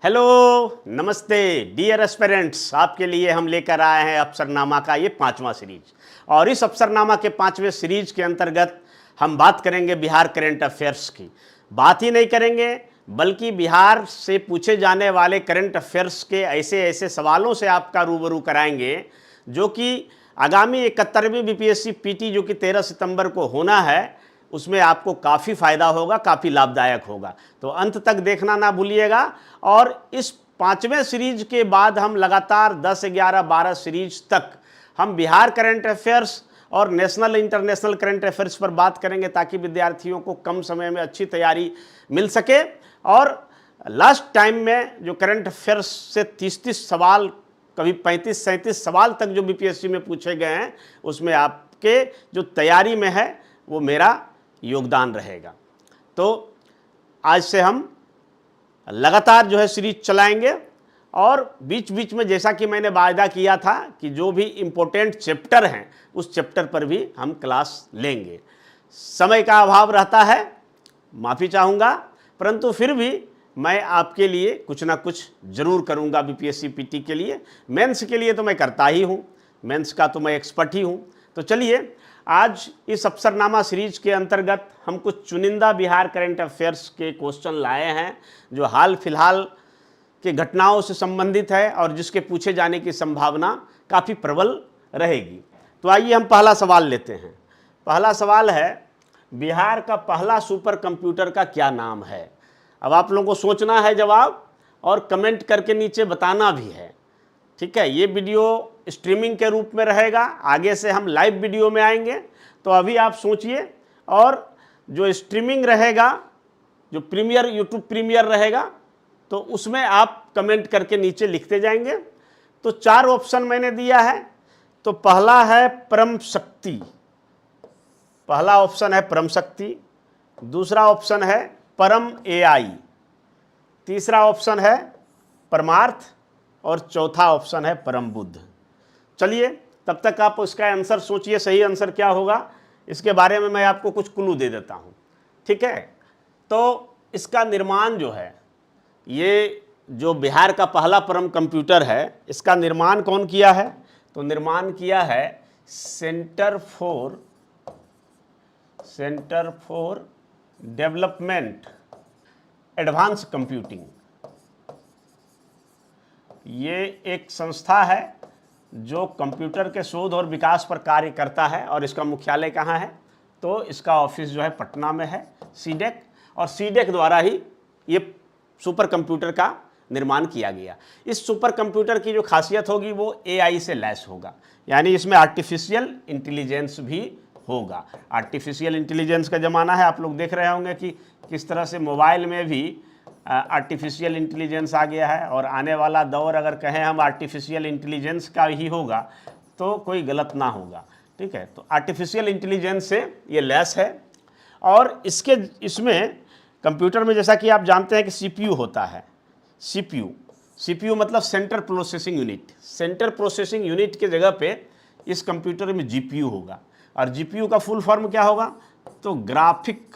Hello, नमस्ते dear aspirants. आपके लिए हम लेकर आए हैं अफसरनामा का ये 5वां सीरीज। और इस अफसरनामा के 5वें सीरीज के अंतर्गत हम बात करेंगे बिहार करंट अफेयर्स की। बात ही नहीं करेंगे बल्कि बिहार से पूछे जाने वाले करंट अफेयर्स के ऐसे ऐसे सवालों से आपका रूबरू कराएंगे जो कि आगामी 71वीं बीपीएससी पीटी जो कि 13 सितंबर को होना है, उसमें आपको काफ़ी फ़ायदा होगा, काफ़ी लाभदायक होगा। तो अंत तक देखना ना भूलिएगा। और इस 5वें सीरीज के बाद हम लगातार 10, 11, 12 सीरीज तक हम बिहार करंट अफेयर्स और नेशनल इंटरनेशनल करंट अफेयर्स पर बात करेंगे ताकि विद्यार्थियों को कम समय में अच्छी तैयारी मिल सके। और लास्ट टाइम में जो करंट अफेयर्स से 30-30 सवाल, कभी 35-37 सवाल तक जो बीपीएससी में पूछे गए हैं, उसमें आपके जो तैयारी में है वो मेरा योगदान रहेगा। तो आज से हम लगातार जो है सीरीज चलाएंगे और बीच बीच में जैसा कि मैंने वायदा किया था कि जो भी इम्पोर्टेंट चैप्टर हैं उस चैप्टर पर भी हम क्लास लेंगे। समय का अभाव रहता है, माफ़ी चाहूँगा, परंतु फिर भी मैं आपके लिए कुछ ना कुछ ज़रूर करूँगा। बीपीएससी पीटी के लिए, मेंस के लिए तो मैं करता ही हूँ, मेंस का तो मैं एक्सपर्ट ही हूँ। तो चलिए, आज इस अफसरनामा सीरीज के अंतर्गत हम कुछ चुनिंदा बिहार करंट अफेयर्स के क्वेश्चन लाए हैं जो हाल फिलहाल के घटनाओं से संबंधित है और जिसके पूछे जाने की संभावना काफ़ी प्रबल रहेगी। तो आइए हम पहला सवाल लेते हैं। पहला सवाल है, बिहार का पहला सुपर कंप्यूटर का क्या नाम है? अब आप लोगों को सोचना है जवाब और कमेंट करके नीचे बताना भी है। ठीक है, ये वीडियो स्ट्रीमिंग के रूप में रहेगा, आगे से हम लाइव वीडियो में आएंगे। तो अभी आप सोचिए, और जो स्ट्रीमिंग रहेगा, जो प्रीमियर यूट्यूब प्रीमियर रहेगा, तो उसमें आप कमेंट करके नीचे लिखते जाएंगे। तो 4 ऑप्शन मैंने दिया है। तो पहला है परम शक्ति, पहला ऑप्शन है परम शक्ति। दूसरा ऑप्शन है परम एआई। तीसरा ऑप्शन है परमार्थ और चौथा ऑप्शन है परम बुद्ध। चलिए, तब तक आप उसका आंसर सोचिए, सही आंसर क्या होगा इसके बारे में मैं आपको कुछ क्लू दे देता हूँ। ठीक है, तो इसका निर्माण जो है, ये जो बिहार का पहला परम कंप्यूटर है, इसका निर्माण कौन किया है? तो निर्माण किया है centre for development advance computing. ये एक संस्था है जो कंप्यूटर के शोध और विकास पर कार्य करता है। और इसका मुख्यालय कहाँ है? तो इसका ऑफिस जो है पटना में है, सीडेक। और सीडेक द्वारा ही ये सुपर कंप्यूटर का निर्माण किया गया। इस सुपर कंप्यूटर की जो खासियत होगी वो एआई से लैस होगा, यानी इसमें आर्टिफिशियल इंटेलिजेंस भी होगा। आर्टिफिशियल इंटेलिजेंस का ज़माना है, आप लोग देख रहे होंगे कि किस तरह से मोबाइल में भी आर्टिफिशियल इंटेलिजेंस आ गया है। और आने वाला दौर अगर कहें हम आर्टिफिशियल इंटेलिजेंस का ही होगा तो कोई गलत ना होगा। ठीक है, तो आर्टिफिशियल इंटेलिजेंस से ये लैस है। और इसमें कंप्यूटर में जैसा कि आप जानते हैं कि सीपीयू होता है। सीपीयू मतलब central processing unit. Central processing unit के जगह पे इस कंप्यूटर में जीपीयू होगा। और जीपीयू का फुल फॉर्म क्या होगा? तो graphic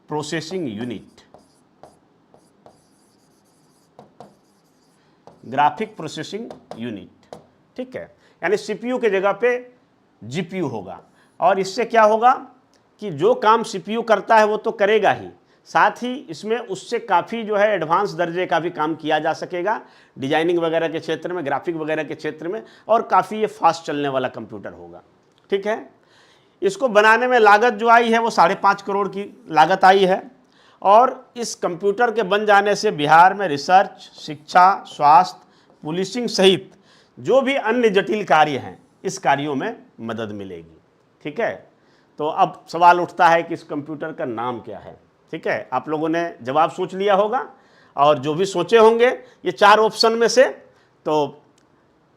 processing unit. Graphic processing unit. ठीक है, यानी सीपीयू के जगह पे जीपीयू होगा। और इससे क्या होगा कि जो काम सीपीयू करता है वो तो करेगा ही, साथ ही इसमें उससे काफ़ी जो है एडवांस दर्जे का भी काम किया जा सकेगा, डिजाइनिंग वगैरह के क्षेत्र में, ग्राफिक वगैरह के क्षेत्र में। और काफ़ी ये फास्ट चलने वाला कंप्यूटर होगा। ठीक है, इसको बनाने में लागत जो आई है वो 5.5 करोड़ की लागत आई है। और इस कंप्यूटर के बन जाने से बिहार में रिसर्च, शिक्षा, स्वास्थ्य, पुलिसिंग सहित जो भी अन्य जटिल कार्य हैं, इस कार्यों में मदद मिलेगी। ठीक है, तो अब सवाल उठता है कि इस कंप्यूटर का नाम क्या है। ठीक है, आप लोगों ने जवाब सोच लिया होगा, और जो भी सोचे होंगे ये 4 ऑप्शन में से, तो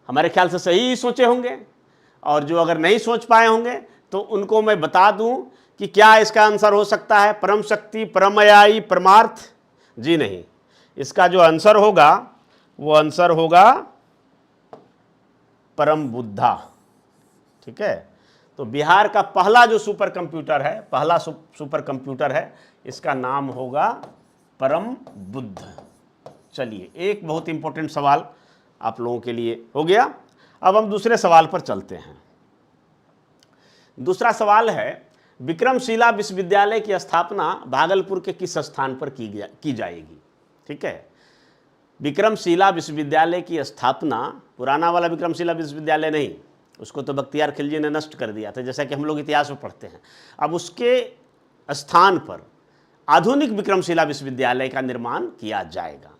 हमारे ख्याल से सही ही सोचे होंगे। और जो अगर नहीं सोच पाए होंगे तो उनको मैं बता दूं कि क्या इसका आंसर हो सकता है परम शक्ति, परम एआई, परमार्थ? जी नहीं, इसका जो आंसर होगा वो आंसर होगा परम बुद्धा। ठीक है, तो बिहार का पहला जो सुपर कंप्यूटर है, पहला सुपर कंप्यूटर है, इसका नाम होगा परम बुद्ध। चलिए, एक बहुत इंपॉर्टेंट सवाल आप लोगों के लिए हो गया। अब हम दूसरे सवाल पर चलते हैं। दूसरा सवाल है, विक्रमशिला विश्वविद्यालय की स्थापना भागलपुर के किस स्थान पर की जाएगी? ठीक है, विक्रमशिला विश्वविद्यालय की स्थापना, पुराना वाला विक्रमशिला विश्वविद्यालय नहीं, उसको तो बख्तियार खिलजी ने नष्ट कर दिया था, जैसा कि हम लोग इतिहास में पढ़ते हैं। अब उसके स्थान पर आधुनिक विक्रमशिला विश्वविद्यालय का निर्माण किया जाएगा।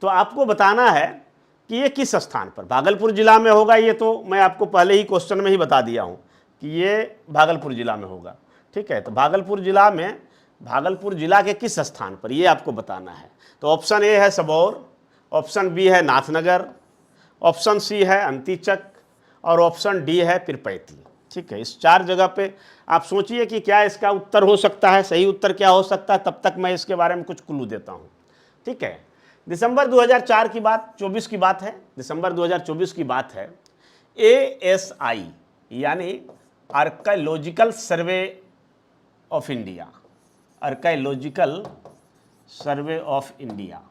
तो आपको बताना है कि ये किस स्थान पर, भागलपुर जिला में होगा। ये तो मैं आपको पहले ही क्वेश्चन में ही बता दिया हूँ कि ये भागलपुर जिला में होगा। ठीक है, तो भागलपुर जिला में, भागलपुर जिला के किस स्थान पर, ये आपको बताना है। तो ऑप्शन ए है सबौर, ऑप्शन बी है नाथनगर, ऑप्शन सी है अंतीचक और ऑप्शन डी है पिरपैती। ठीक है, इस 4 जगह पे आप सोचिए कि क्या इसका उत्तर हो सकता है, सही उत्तर क्या हो सकता है। तब तक मैं इसके बारे में कुछ क्लू देता हूँ। ठीक है, दिसंबर 2004 की बात, 24 की बात है, दिसंबर 2024 की बात है। ASI यानी archaeological survey of India, archaeological survey of India,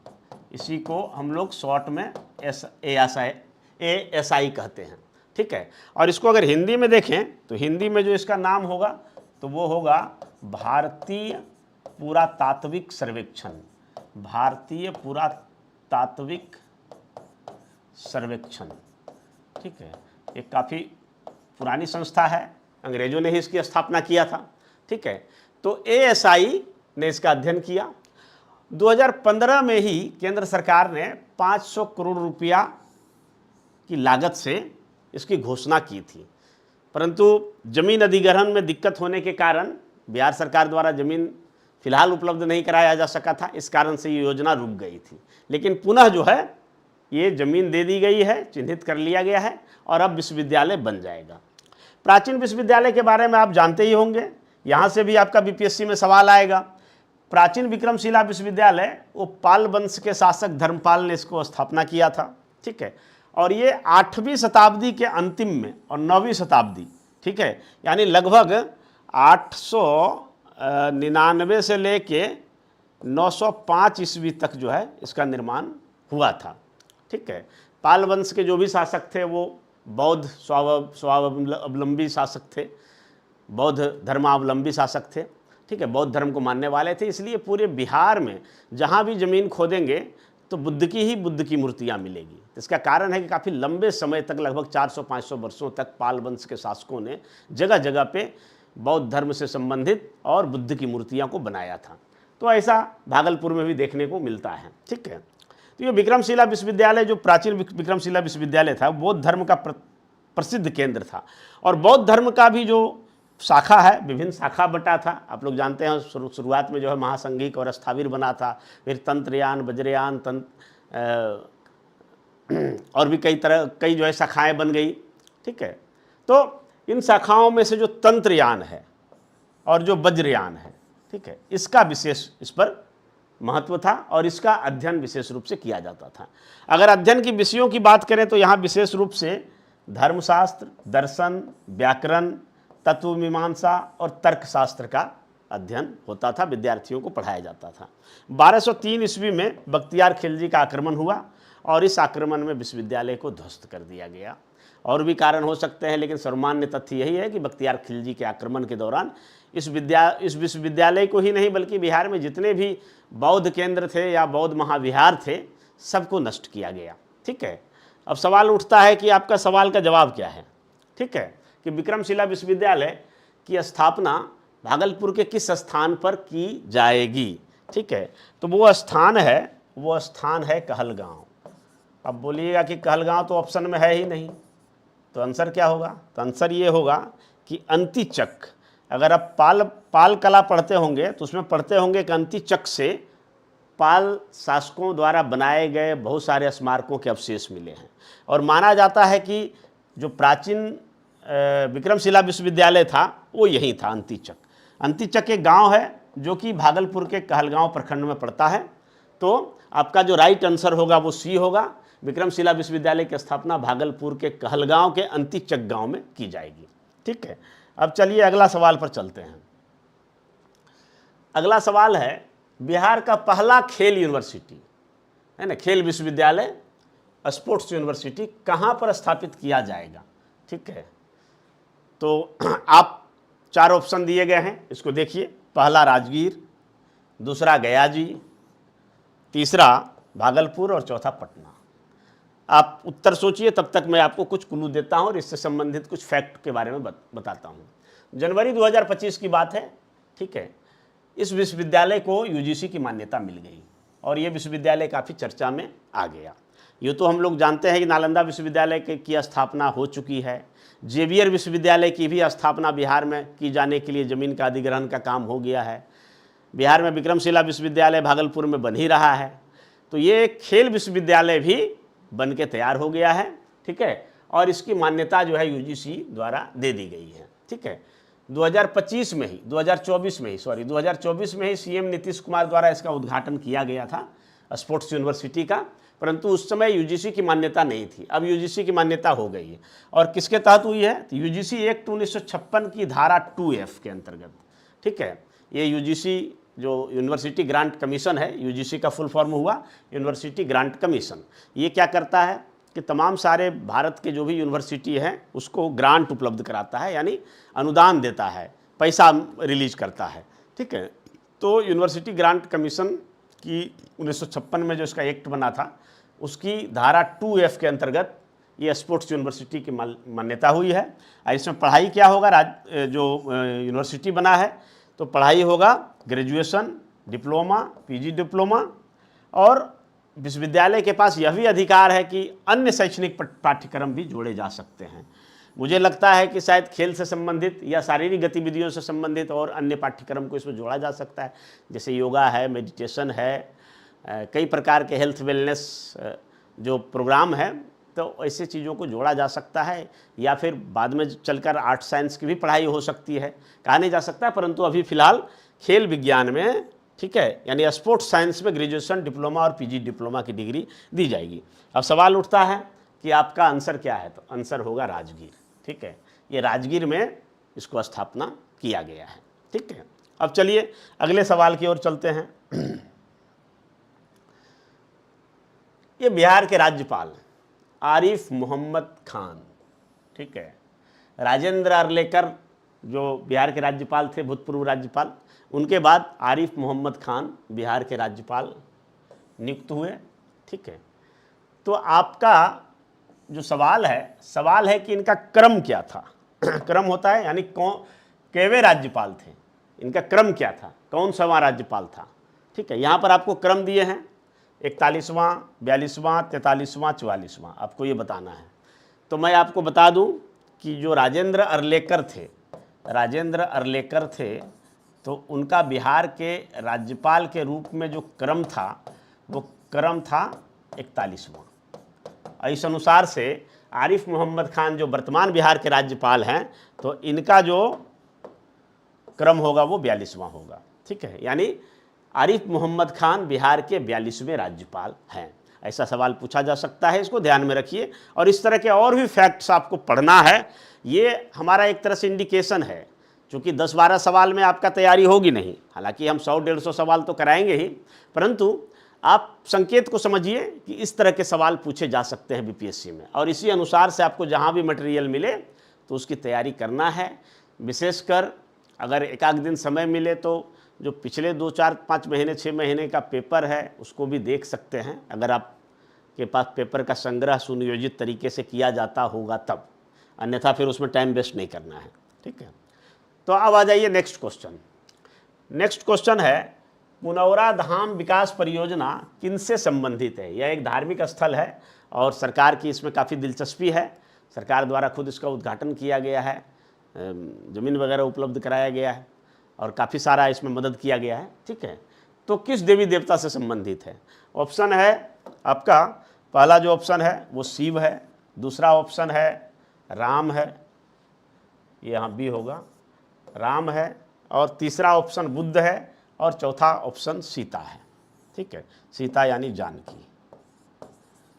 इसी को हम लोग शॉर्ट में ASI कहते हैं। ठीक है, और इसको अगर हिंदी में देखें तो हिंदी में जो इसका नाम होगा तो वो होगा भारतीय पुरातात्विक सर्वेक्षण, भारतीय पुरातात्विक सर्वेक्षण। ठीक है, एक काफ़ी पुरानी संस्था है, अंग्रेजों ने ही इसकी स्थापना किया था। ठीक है, तो ASI ने इसका अध्ययन किया। 2015 में ही केंद्र सरकार ने 500 करोड़ रुपया की लागत से इसकी घोषणा की थी, परंतु जमीन अधिग्रहण में दिक्कत होने के कारण बिहार सरकार द्वारा जमीन फिलहाल उपलब्ध नहीं कराया जा सका था, इस कारण से ये योजना रुक गई थी। लेकिन पुनः जो है ये जमीन दे दी गई है, चिन्हित कर लिया गया है और अब विश्वविद्यालय बन जाएगा। प्राचीन विश्वविद्यालय के बारे में आप जानते ही होंगे, यहाँ से भी आपका BPSC में सवाल आएगा। प्राचीन विक्रमशिला विश्वविद्यालय वो पाल वंश के शासक धर्मपाल ने इसको स्थापना किया था। ठीक है, और ये 8वीं शताब्दी के अंतिम में और 9वीं शताब्दी, ठीक है, यानी लगभग 899 से लेके 905 ईस्वी तक जो है इसका निर्माण हुआ था। ठीक है, पाल वंश के जो भी शासक थे वो बौद्ध स्वावलंबी शासक थे, बौद्ध धर्मावलंबी शासक थे। ठीक है, बौद्ध धर्म को मानने वाले थे, इसलिए पूरे बिहार में जहाँ भी ज़मीन खोदेंगे तो बुद्ध की मूर्तियाँ मिलेगी। इसका कारण है कि काफ़ी लंबे समय तक, लगभग 400-500 वर्षों तक पाल वंश के शासकों ने जगह जगह पे बौद्ध धर्म से संबंधित और बुद्ध की मूर्तियाँ को बनाया था। तो ऐसा भागलपुर में भी देखने को मिलता है। ठीक है, तो ये विक्रमशिला विश्वविद्यालय, जो प्राचीन विक्रमशिला विश्वविद्यालय था, बौद्ध धर्म का प्रसिद्ध केंद्र था। और बौद्ध धर्म का भी जो शाखा है, विभिन्न शाखा बटा था। आप लोग जानते हैं शुरुआत में जो है महासंघिक और स्थाविर बना था, फिर तंत्रयान, वज्रयान, और भी कई जो है शाखाएं बन गई। ठीक है, तो इन शाखाओं में से जो तंत्रयान है और जो वज्रयान है, ठीक है, इसका विशेष इस पर महत्व था और इसका अध्ययन विशेष रूप से किया जाता था। अगर अध्ययन की विषयों की बात करें तो यहाँ विशेष रूप से धर्मशास्त्र, दर्शन, व्याकरण, तत्वमीमांसा और तर्कशास्त्र का अध्ययन होता था, विद्यार्थियों को पढ़ाया जाता था। 1203 ईस्वी में बख्तियार खिलजी का आक्रमण हुआ और इस आक्रमण में विश्वविद्यालय को ध्वस्त कर दिया गया। और भी कारण हो सकते हैं, लेकिन सर्वमान्य तथ्य यही है कि बख्तियार खिलजी के आक्रमण के दौरान इस विश्वविद्यालय को ही नहीं बल्कि बिहार में जितने भी बौद्ध केंद्र थे या बौद्ध महाविहार थे, सबको नष्ट किया गया। ठीक है, अब सवाल उठता है कि आपका सवाल का जवाब क्या है। ठीक है, कि विक्रमशिला विश्वविद्यालय की स्थापना भागलपुर के किस स्थान पर की जाएगी। ठीक है, तो वो स्थान है कहलगांव। अब बोलिएगा कि कहलगांव तो ऑप्शन में है ही नहीं, तो आंसर क्या होगा? तो आंसर ये होगा कि अंतीचक। अगर आप पाल कला पढ़ते होंगे तो उसमें पढ़ते होंगे कि अंतीचक से पाल शासकों द्वारा बनाए गए बहुत सारे स्मारकों के अवशेष मिले हैं और माना जाता है कि जो प्राचीन विक्रमशिला विश्वविद्यालय था वो यही था, अंतीचक। अंतीचक एक गांव है जो कि भागलपुर के कहलगांव प्रखंड में पड़ता है। तो आपका जो राइट आंसर होगा वो सी होगा। विक्रमशिला विश्वविद्यालय की स्थापना भागलपुर के कहलगांव के अंतीचक गांव में की जाएगी। ठीक है, अब चलिए अगला सवाल पर चलते हैं। अगला सवाल है बिहार का पहला खेल यूनिवर्सिटी है ना, खेल विश्वविद्यालय, स्पोर्ट्स यूनिवर्सिटी कहाँ पर स्थापित किया जाएगा? ठीक है, तो आप 4 ऑप्शन दिए गए हैं, इसको देखिए। पहला राजगीर, दूसरा गया जी, तीसरा भागलपुर और चौथा पटना। आप उत्तर सोचिए, तब तक मैं आपको कुछ क्लू देता हूं और इससे संबंधित कुछ फैक्ट के बारे में बताता हूं। जनवरी 2025 की बात है, ठीक है। इस विश्वविद्यालय को यूजीसी की मान्यता मिल गई और ये विश्वविद्यालय काफ़ी चर्चा में आ गया। ये तो हम लोग जानते हैं कि नालंदा विश्वविद्यालय की स्थापना हो चुकी है। जेवियर विश्वविद्यालय की भी स्थापना बिहार में की जाने के लिए ज़मीन का अधिग्रहण का काम हो गया है। बिहार में विक्रमशिला विश्वविद्यालय भागलपुर में बन ही रहा है। तो ये खेल विश्वविद्यालय भी बन के तैयार हो गया है, ठीक है। और इसकी मान्यता जो है यूजीसी द्वारा दे दी गई है, ठीक है। 2024 में ही सीएम नीतीश कुमार द्वारा इसका उद्घाटन किया गया था, स्पोर्ट्स यूनिवर्सिटी का, परंतु उस समय यूजीसी की मान्यता नहीं थी। अब यूजीसी की मान्यता हो गई है। और किसके तहत हुई है? तो यूजीसी एक्ट 1956 की धारा 2F के अंतर्गत, ठीक है। ये यूजीसी जो यूनिवर्सिटी ग्रांट कमीशन है, यूजीसी का फुल फॉर्म हुआ यूनिवर्सिटी ग्रांट कमीशन। ये क्या करता है कि तमाम सारे भारत के जो भी यूनिवर्सिटी हैं उसको ग्रांट उपलब्ध कराता है, यानी अनुदान देता है, पैसा रिलीज करता है, ठीक है। तो यूनिवर्सिटी ग्रांट कमीशन की 1956 में जो इसका एक्ट बना था, उसकी धारा 2F के अंतर्गत ये स्पोर्ट्स यूनिवर्सिटी की मान्यता हुई है। इसमें पढ़ाई क्या होगा? जो यूनिवर्सिटी बना है तो पढ़ाई होगा ग्रेजुएशन, डिप्लोमा, पीजी डिप्लोमा, और विश्वविद्यालय के पास यह भी अधिकार है कि अन्य शैक्षणिक पाठ्यक्रम भी जोड़े जा सकते हैं। मुझे लगता है कि शायद खेल से संबंधित या शारीरिक गतिविधियों से संबंधित और अन्य पाठ्यक्रम को इसमें जोड़ा जा सकता है, जैसे योगा है, मेडिटेशन है, कई प्रकार के हेल्थ वेलनेस जो प्रोग्राम है, तो ऐसे चीज़ों को जोड़ा जा सकता है। या फिर बाद में चलकर आर्ट साइंस की भी पढ़ाई हो सकती है, कहा नहीं जा सकता, परंतु अभी फ़िलहाल खेल विज्ञान में, ठीक है, यानी स्पोर्ट्स साइंस में ग्रेजुएशन, डिप्लोमा और पीजी डिप्लोमा की डिग्री दी जाएगी। अब सवाल उठता है कि आपका आंसर क्या है? तो आंसर होगा राजगीर, ठीक है। ये राजगीर में इसको स्थापना किया गया है, ठीक है। अब चलिए अगले सवाल की ओर चलते हैं। ये बिहार के राज्यपाल आरिफ मोहम्मद खान, ठीक है। राजेंद्र अरलेकर जो बिहार के राज्यपाल थे, भूतपूर्व राज्यपाल, उनके बाद आरिफ मोहम्मद खान बिहार के राज्यपाल नियुक्त हुए, ठीक है। तो आपका जो सवाल है कि इनका क्रम क्या था? क्रम होता है यानी केवे राज्यपाल थे, इनका क्रम क्या था, कौन सा राज्यपाल था, ठीक है। यहाँ पर आपको क्रम दिए हैं, 41वां, 42वां, 43वां, 44वां, आपको ये बताना है। तो मैं आपको बता दूं कि जो राजेंद्र अरलेकर थे, तो उनका बिहार के राज्यपाल के रूप में जो क्रम था, वो क्रम था 41वां। इस अनुसार से आरिफ मोहम्मद खान जो वर्तमान बिहार के राज्यपाल हैं, तो इनका जो क्रम होगा वो 42वां होगा, ठीक है। यानी आरिफ मोहम्मद खान बिहार के 42वें राज्यपाल हैं। ऐसा सवाल पूछा जा सकता है, इसको ध्यान में रखिए। और इस तरह के और भी फैक्ट्स आपको पढ़ना है। ये हमारा एक तरह से इंडिकेशन है, क्योंकि 10-12 सवाल में आपका तैयारी होगी नहीं, हालांकि हम 100-150 सवाल तो कराएंगे ही, परंतु आप संकेत को समझिए कि इस तरह के सवाल पूछे जा सकते हैं बीपीएससी में, और इसी अनुसार से आपको जहाँ भी मटेरियल मिले तो उसकी तैयारी करना है। विशेषकर अगर एक आध दिन समय मिले तो जो पिछले 2, 4, 5 महीने, 6 महीने का पेपर है उसको भी देख सकते हैं, अगर आपके पास पेपर का संग्रह सुनियोजित तरीके से किया जाता होगा तब, अन्यथा फिर उसमें टाइम वेस्ट नहीं करना है, ठीक है। तो अब आ जाइए नेक्स्ट क्वेश्चन है, पुनौरा धाम विकास परियोजना किनसे संबंधित है? यह एक धार्मिक स्थल है और सरकार की इसमें काफ़ी दिलचस्पी है। सरकार द्वारा खुद इसका उद्घाटन किया गया है, ज़मीन वगैरह उपलब्ध कराया गया है और काफ़ी सारा इसमें मदद किया गया है, ठीक है। तो किस देवी देवता से संबंधित है? ऑप्शन है आपका, पहला जो ऑप्शन है वो शिव है, दूसरा ऑप्शन है राम है, ये यहाँ बी होगा, राम है, और तीसरा ऑप्शन बुद्ध है, और चौथा ऑप्शन सीता है, ठीक है। सीता यानी जानकी,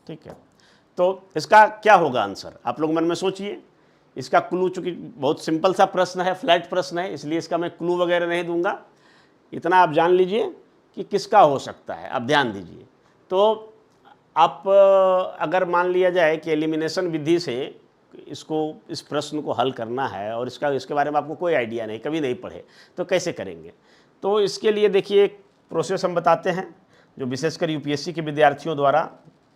ठीक है। तो इसका क्या होगा आंसर? आप लोग मन में सोचिए। इसका क्लू, चूंकि बहुत सिंपल सा प्रश्न है, फ्लैट प्रश्न है, इसलिए इसका मैं क्लू वगैरह नहीं दूंगा। इतना आप जान लीजिए कि किसका हो सकता है। अब ध्यान दीजिए, तो आप अगर मान लिया जाए कि एलिमिनेशन विधि से इस प्रश्न को हल करना है और इसके बारे में आपको कोई आइडिया नहीं, कभी नहीं पढ़े, तो कैसे करेंगे। तो इसके लिए देखिए एक प्रोसेस हम बताते हैं जो विशेषकर यूपीएससी के विद्यार्थियों द्वारा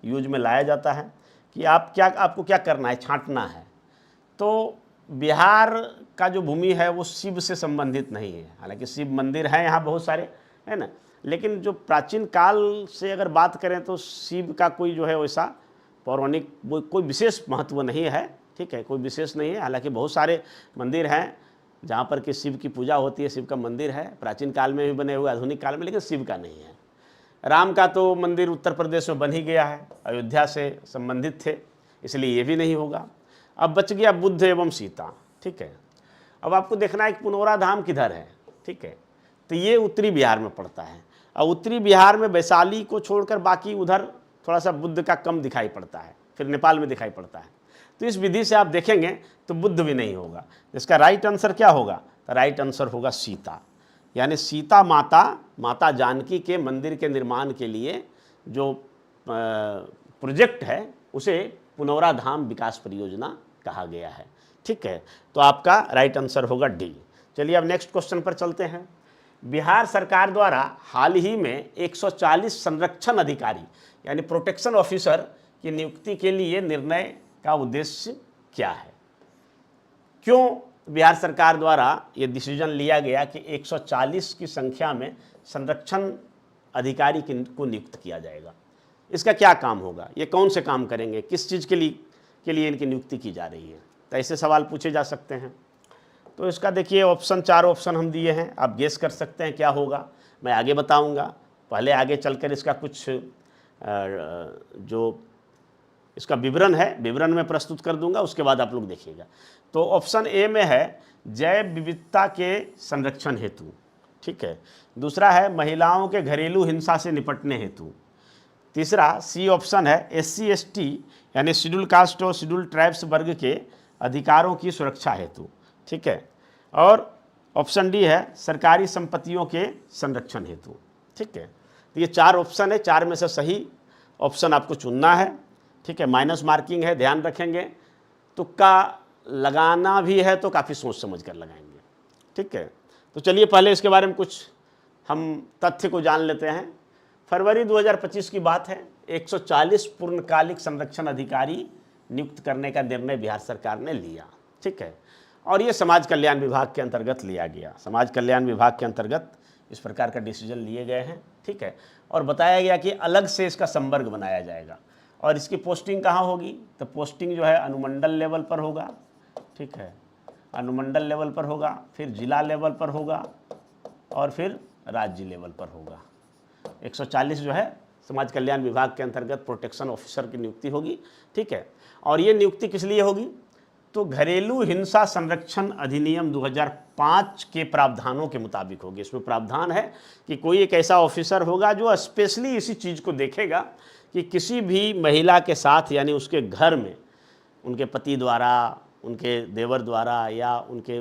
यूज में लाया जाता है कि आपको क्या करना है, छांटना है। तो बिहार का जो भूमि है वो शिव से संबंधित नहीं है, हालांकि शिव मंदिर हैं यहाँ बहुत सारे, है ना, लेकिन जो प्राचीन काल से अगर बात करें तो शिव का कोई जो है वैसा पौराणिक कोई विशेष महत्व नहीं है, ठीक है, कोई विशेष नहीं है। हालांकि बहुत सारे मंदिर हैं जहाँ पर कि शिव की पूजा होती है, शिव का मंदिर है, प्राचीन काल में भी बने हुए, आधुनिक काल में, लेकिन शिव का नहीं है। राम का तो मंदिर उत्तर प्रदेश में बन ही गया है, अयोध्या से संबंधित थे, इसलिए ये भी नहीं होगा। अब बच गया बुद्ध एवं सीता, ठीक है। अब आपको देखना है कि पुनौरा धाम किधर है, ठीक है, तो ये उत्तरी बिहार में पड़ता है। और उत्तरी बिहार में वैशाली को छोड़कर बाकी उधर थोड़ा सा बुद्ध का कम दिखाई पड़ता है, फिर नेपाल में दिखाई पड़ता है। तो इस विधि से आप देखेंगे तो बुद्ध भी नहीं होगा। इसका राइट आंसर क्या होगा, तो राइट आंसर होगा सीता, यानी सीता माता जानकी के मंदिर के निर्माण के लिए जो प्रोजेक्ट है उसे पुनौरा धाम विकास परियोजना कहा गया है, ठीक है। तो आपका राइट आंसर होगा डी। चलिए अब नेक्स्ट क्वेश्चन पर चलते हैं। बिहार सरकार द्वारा हाल ही में 140 संरक्षण अधिकारी यानी प्रोटेक्शन ऑफिसर की नियुक्ति के लिए निर्णय का उद्देश्य क्या है। क्यों बिहार सरकार द्वारा ये डिसीजन लिया गया कि 140 की संख्या में संरक्षण अधिकारी को नियुक्त किया जाएगा, इसका क्या काम होगा, ये कौन से काम करेंगे, किस चीज़ के लिए इनकी नियुक्ति की जा रही है, तो ऐसे सवाल पूछे जा सकते हैं। तो इसका देखिए ऑप्शन, 4 ऑप्शन हम दिए हैं, आप गेस कर सकते हैं क्या होगा, मैं आगे बताऊंगा। पहले आगे चलकर इसका कुछ जो इसका विवरण है, विवरण में प्रस्तुत कर दूंगा, उसके बाद आप लोग देखिएगा। तो ऑप्शन ए में है जैव विविधता के संरक्षण हेतु, ठीक है। दूसरा है महिलाओं के घरेलू हिंसा से निपटने हेतु। तीसरा सी ऑप्शन है SC ST यानी शेड्यूल कास्ट और शेड्यूल ट्राइब्स वर्ग के अधिकारों की सुरक्षा हेतु, ठीक है। और ऑप्शन डी है सरकारी संपत्तियों के संरक्षण हेतु, ठीक है। तो ये 4 ऑप्शन है, 4 में से सही ऑप्शन आपको चुनना है, ठीक है। माइनस मार्किंग है, ध्यान रखेंगे। तुक्का लगाना भी है तो काफ़ी सोच समझ कर लगाएंगे, ठीक है। तो चलिए पहले इसके बारे में कुछ हम तथ्य को जान लेते हैं। फरवरी 2025 की बात है, 140 पूर्णकालिक संरक्षण अधिकारी नियुक्त करने का निर्णय बिहार सरकार ने लिया, ठीक है। और ये समाज कल्याण विभाग के अंतर्गत लिया गया, समाज कल्याण विभाग के अंतर्गत इस प्रकार का डिसीजन लिए गए हैं, ठीक है। और बताया गया कि अलग से इसका संवर्ग बनाया जाएगा और इसकी पोस्टिंग कहाँ होगी, तो पोस्टिंग जो है अनुमंडल लेवल पर होगा, ठीक है, अनुमंडल लेवल पर होगा, फिर जिला लेवल पर होगा और फिर राज्य लेवल पर होगा। 140 जो है समाज कल्याण विभाग के अंतर्गत प्रोटेक्शन ऑफिसर की नियुक्ति होगी, ठीक है। और ये नियुक्ति किस लिए होगी, तो घरेलू हिंसा संरक्षण अधिनियम 2005 के प्रावधानों के मुताबिक होगी। इसमें प्रावधान है कि कोई एक ऐसा ऑफिसर होगा जो स्पेशली इसी चीज़ को देखेगा कि किसी भी महिला के साथ यानी उसके घर में उनके पति द्वारा, उनके देवर द्वारा या उनके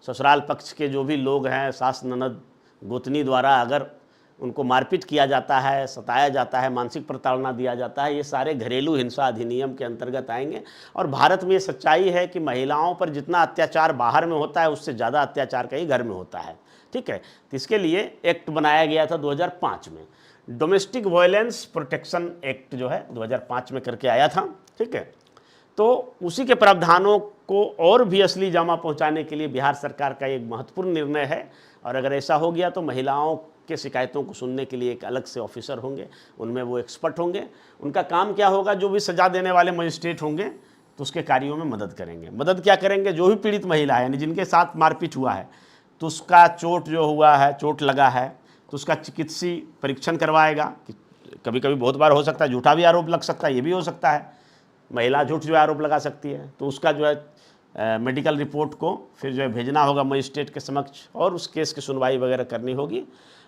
ससुराल पक्ष के जो भी लोग हैं, सास ननद गोतनी द्वारा अगर उनको मारपीट किया जाता है, सताया जाता है, मानसिक प्रताड़ना दिया जाता है, ये सारे घरेलू हिंसा अधिनियम के अंतर्गत आएंगे। और भारत में ये सच्चाई है कि महिलाओं पर जितना अत्याचार बाहर में होता है उससे ज़्यादा अत्याचार कहीं घर में होता है, ठीक है। तो इसके लिए एक्ट बनाया गया था 2005 में, डोमेस्टिक वायलेंस प्रोटेक्शन एक्ट जो है 2005 में करके आया था, ठीक है। तो उसी के प्रावधानों को और भी असली जामा पहुंचाने के लिए बिहार सरकार का एक महत्वपूर्ण निर्णय है। और अगर ऐसा हो गया तो महिलाओं के शिकायतों को सुनने के लिए एक अलग से ऑफिसर होंगे, उनमें वो एक्सपर्ट होंगे। उनका काम क्या होगा, जो भी सजा देने वाले मजिस्ट्रेट होंगे तो उसके कार्यों में मदद करेंगे। मदद क्या करेंगे, जो भी पीड़ित महिला है यानी जिनके साथ मारपीट हुआ है तो उसका चोट जो हुआ है, चोट लगा है तो उसका चिकित्सीय परीक्षण करवाएगा। कभी कभी बहुत बार हो सकता है झूठा भी आरोप लग सकता है, ये भी हो सकता है महिला झूठ जो आरोप लगा सकती है, तो उसका जो है मेडिकल रिपोर्ट को फिर जो है भेजना होगा मजिस्ट्रेट के समक्ष और उस केस की सुनवाई वगैरह करनी होगी।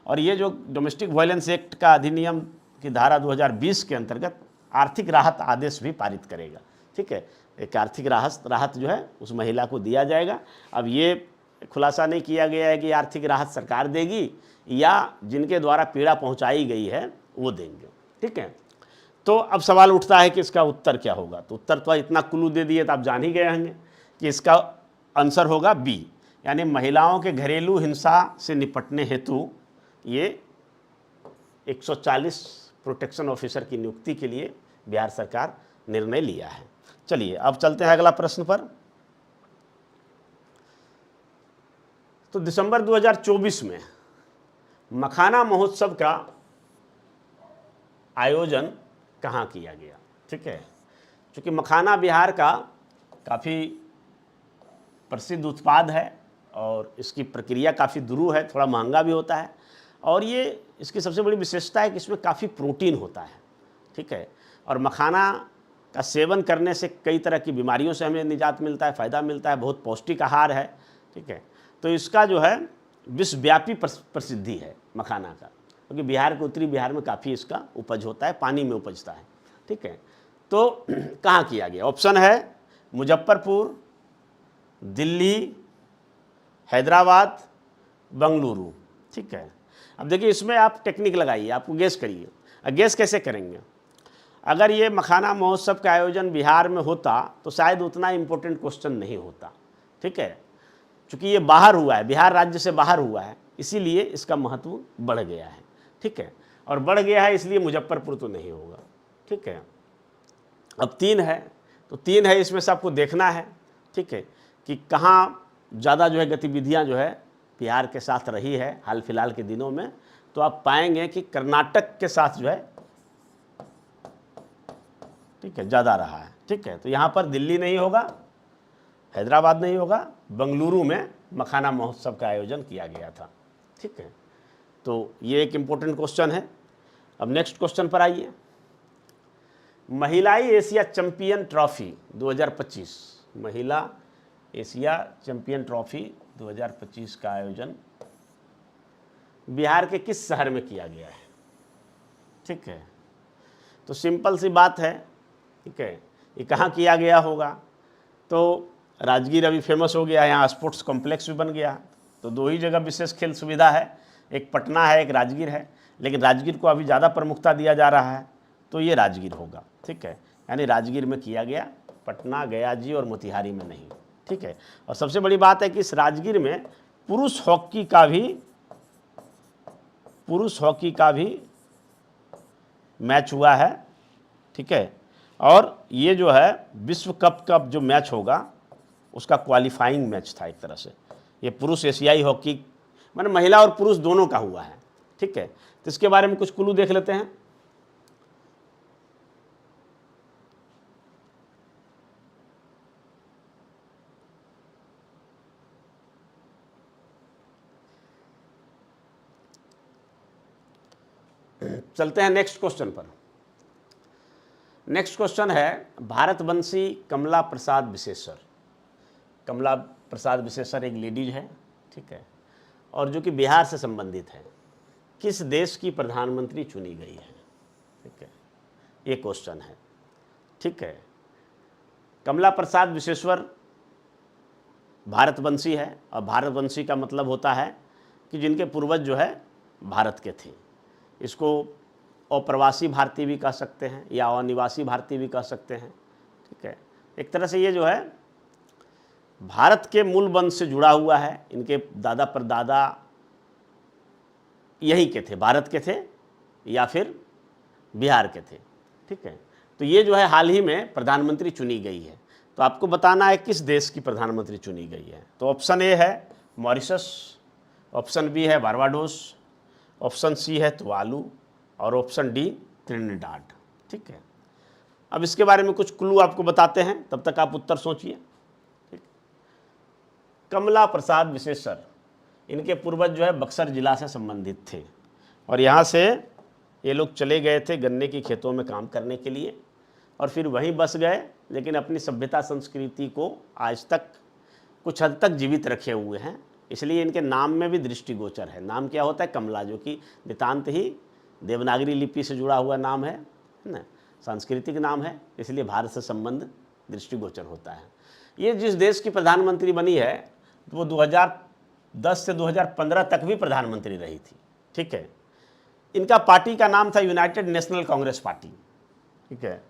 और ये जो डोमेस्टिक वायलेंस एक्ट का अधिनियम की धारा 2020 के अंतर्गत आर्थिक राहत आदेश भी पारित करेगा, ठीक है। एक आर्थिक राहत जो है उस महिला को दिया जाएगा। अब ये खुलासा नहीं किया गया है कि आर्थिक राहत सरकार देगी या जिनके द्वारा पीड़ा पहुंचाई गई है वो देंगे। ठीक है, तो अब सवाल उठता है कि इसका उत्तर क्या होगा। तो उत्तर तो इतना क्लू दे दिए तो आप जान ही गए होंगे कि इसका आंसर होगा बी, यानी महिलाओं के घरेलू हिंसा से निपटने हेतु ये 140 प्रोटेक्शन ऑफिसर की नियुक्ति के लिए बिहार सरकार निर्णय लिया है। चलिए अब चलते हैं अगला प्रश्न पर। तो दिसंबर 2024 में मखाना महोत्सव का आयोजन कहाँ किया गया। ठीक है, क्योंकि मखाना बिहार का काफ़ी प्रसिद्ध उत्पाद है और इसकी प्रक्रिया काफ़ी दुरूह है, थोड़ा महंगा भी होता है, और ये इसकी सबसे बड़ी विशेषता है कि इसमें काफ़ी प्रोटीन होता है। ठीक है, और मखाना का सेवन करने से कई तरह की बीमारियों से हमें निजात मिलता है, फ़ायदा मिलता है, बहुत पौष्टिक आहार है। ठीक है, तो इसका जो है विश्वव्यापी प्रसिद्धि है मखाना का, क्योंकि बिहार के उत्तरी बिहार में काफ़ी इसका उपज होता है, पानी में उपजता है। ठीक है, तो कहाँ किया गया? ऑप्शन है मुजफ्फरपुर, दिल्ली, हैदराबाद, बेंगलुरु। ठीक है, अब देखिए इसमें आप टेक्निक लगाइए, आपको गेस करिए। गेस कैसे करेंगे? अगर ये मखाना महोत्सव का आयोजन बिहार में होता तो शायद उतना इम्पोर्टेंट क्वेश्चन नहीं होता। ठीक है, चूँकि ये बाहर हुआ है, बिहार राज्य से बाहर हुआ है, इसीलिए इसका महत्व बढ़ गया है। ठीक है, और बढ़ गया है इसलिए मुजफ्फरपुर तो नहीं होगा। ठीक है, अब 3 है, तो 3 है, इसमें से आपको देखना है। ठीक है, कि कहाँ ज़्यादा जो है गतिविधियाँ जो है बिहार के साथ रही है हाल फिलहाल के दिनों में, तो आप पाएंगे कि कर्नाटक के साथ जो है, ठीक है, ज़्यादा रहा है। ठीक है, तो यहाँ पर दिल्ली नहीं होगा, हैदराबाद नहीं होगा, बेंगलुरु में मखाना महोत्सव का आयोजन किया गया था। ठीक है, तो ये एक इम्पोर्टेंट क्वेश्चन है। अब नेक्स्ट क्वेश्चन पर आइए। महिलाई एशिया चैंपियन ट्रॉफी 2025, महिला एशिया चैंपियन ट्रॉफी 2025 का आयोजन बिहार के किस शहर में किया गया है? ठीक है, तो सिंपल सी बात है। ठीक है, ये कहाँ किया गया होगा? तो राजगीर अभी फेमस हो गया है, यहाँ स्पोर्ट्स कॉम्प्लेक्स भी बन गया। तो 2 ही जगह विशेष खेल सुविधा है, एक पटना है, एक राजगीर है, लेकिन राजगीर को अभी ज़्यादा प्रमुखता दिया जा रहा है, तो ये राजगीर होगा। ठीक है, यानी राजगीर में किया गया, पटना, गया जी और मोतिहारी में नहीं। ठीक है, और सबसे बड़ी बात है कि इस राजगीर में पुरुष हॉकी का भी मैच हुआ है। ठीक है, और ये जो है विश्व कप का जो मैच होगा उसका क्वालिफाइंग मैच था एक तरह से। ये पुरुष एशियाई हॉकी माने महिला और पुरुष दोनों का हुआ है। ठीक है, तो इसके बारे में कुछ क्लू देख लेते हैं। चलते हैं नेक्स्ट क्वेश्चन पर। नेक्स्ट क्वेश्चन है भारतवंशी कमला प्रसाद विशेश्वर। कमला प्रसाद विशेश्वर एक लेडीज है। ठीक है, और जो कि बिहार से संबंधित है। किस देश की प्रधानमंत्री चुनी गई है? ठीक है, ये क्वेश्चन है। ठीक है, कमला प्रसाद विशेश्वर भारतवंशी है, और भारतवंशी का मतलब होता है कि जिनके पूर्वज जो है भारत के थे। इसको अप्रवासी भारतीय भी कह सकते हैं या अनिवासी भारतीय भी कह सकते हैं। ठीक है, एक तरह से ये जो है भारत के मूल वंश से जुड़ा हुआ है। इनके दादा परदादा यहीं के थे, भारत के थे या फिर बिहार के थे। ठीक है, तो ये जो है हाल ही में प्रधानमंत्री चुनी गई है। तो आपको बताना है किस देश की प्रधानमंत्री चुनी गई है। तो ऑप्शन ए है मॉरिशस, ऑप्शन बी है बारबाडोस, ऑप्शन सी है तुवालू और ऑप्शन डी त्रिनिडाद। ठीक है, अब इसके बारे में कुछ क्लू आपको बताते हैं, तब तक आप उत्तर सोचिए। ठीक, कमला प्रसाद विशेश्वर, इनके पूर्वज जो है बक्सर जिला से संबंधित थे, और यहाँ से ये लोग चले गए थे गन्ने की खेतों में काम करने के लिए, और फिर वहीं बस गए, लेकिन अपनी सभ्यता संस्कृति को आज तक कुछ हद तक जीवित रखे हुए हैं। इसलिए इनके नाम में भी दृष्टिगोचर है। नाम क्या होता है? कमला, जो कि नितांत ही देवनागरी लिपि से जुड़ा हुआ नाम है ना, सांस्कृतिक नाम है, इसलिए भारत से संबंध दृष्टिगोचर होता है। ये जिस देश की प्रधानमंत्री बनी है वो 2010 से 2015 तक भी प्रधानमंत्री रही थी। ठीक है। इनका पार्टी का नाम था यूनाइटेड नेशनल कांग्रेस पार्टी, ठीक है।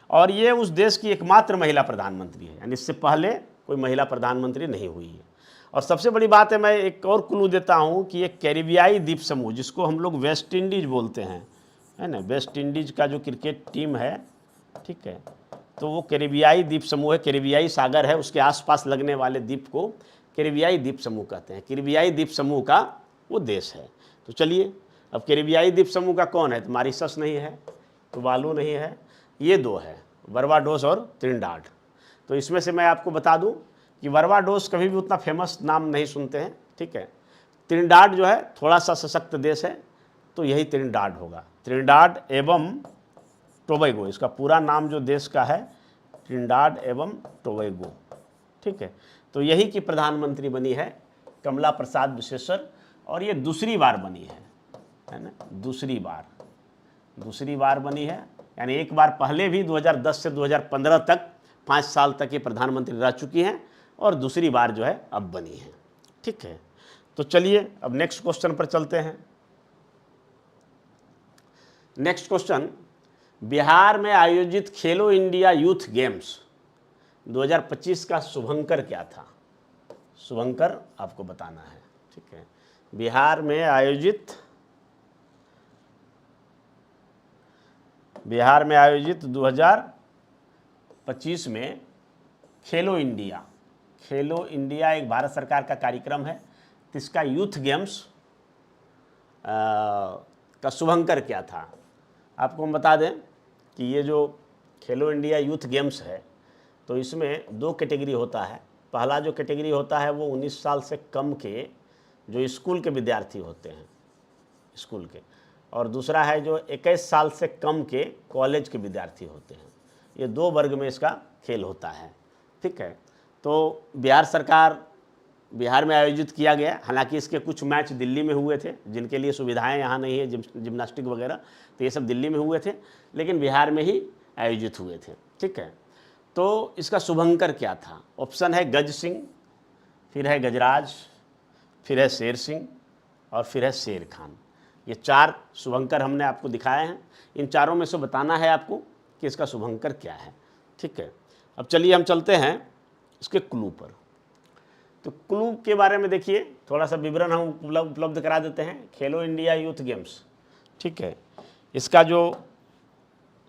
और ये उस देश की एकमात्र महिला प्रधानमंत्री है, यानी इससे पहले कोई महिला प्रधानमंत्री नहीं हुई है। और सबसे बड़ी बात है, मैं एक और क्लू देता हूँ कि ये कैरिबियाई द्वीप समूह, जिसको हम लोग वेस्ट इंडीज बोलते हैं, है ना, वेस्ट इंडीज का जो क्रिकेट टीम है, ठीक है, तो वो कैरिबियाई द्वीप समूह है। कैरिबियाई सागर है, उसके आसपास लगने वाले द्वीप को कैरिबियाई द्वीप समूह कहते हैं। कैरिबियाई द्वीप समूह का वो देश है। तो चलिए, अब कैरिबियाई द्वीप समूह का कौन है? तो मॉरिशस नहीं है, तुवालू नहीं है, ये दो है, बारबाडोस और त्रिनिडाद। तो इसमें से मैं आपको बता दूं कि बारबाडोस कभी भी उतना फेमस नाम नहीं सुनते हैं, ठीक है। त्रिनिडाद जो है थोड़ा सा सशक्त देश है, तो यही त्रिनिडाद होगा, त्रिनिडाद एवं टोबैगो। इसका पूरा नाम जो देश का है, त्रिनिडाद एवं टोबैगो, ठीक है। तो यही की प्रधानमंत्री बनी है कमला प्रसाद बिसेश्वर, और ये दूसरी बार बनी है ना, दूसरी बार बनी है। यानी एक बार पहले भी 2010 से 2015 तक 5 साल तक ये प्रधानमंत्री रह चुकी हैं, और दूसरी बार जो है अब बनी है, ठीक है। तो चलिए अब नेक्स्ट क्वेश्चन पर चलते हैं। नेक्स्ट क्वेश्चन, बिहार में आयोजित खेलो इंडिया यूथ गेम्स 2025 का शुभंकर क्या था? शुभंकर आपको बताना है, ठीक है। बिहार में आयोजित 2025 में खेलो इंडिया एक भारत सरकार का कार्यक्रम है, तो इसका यूथ गेम्स का शुभंकर क्या था? आपको हम बता दें कि ये जो खेलो इंडिया यूथ गेम्स है, तो इसमें 2 कैटेगरी होता है। पहला जो कैटेगरी होता है वो 19 साल से कम के जो स्कूल के विद्यार्थी होते हैं, स्कूल के, और दूसरा है जो 21 साल से कम के कॉलेज के विद्यार्थी होते हैं। ये 2 वर्ग में इसका खेल होता है, ठीक है। तो बिहार में आयोजित किया गया। हालांकि इसके कुछ मैच दिल्ली में हुए थे, जिनके लिए सुविधाएं यहाँ नहीं है, जिम्नास्टिक वगैरह, तो ये सब दिल्ली में हुए थे, लेकिन बिहार में ही आयोजित हुए थे, ठीक है। तो इसका शुभंकर क्या था? ऑप्शन है गज सिंह, फिर है गजराज, फिर है शेर सिंह, और फिर है शेर खान। ये 4 शुभंकर हमने आपको दिखाए हैं। इन चारों में से बताना है आपको कि इसका शुभंकर क्या है, ठीक है। अब चलिए हम चलते हैं इसके क्लू पर। तो क्लू के बारे में देखिए, थोड़ा सा विवरण हम उपलब्ध करा देते हैं। खेलो इंडिया यूथ गेम्स, ठीक है, इसका जो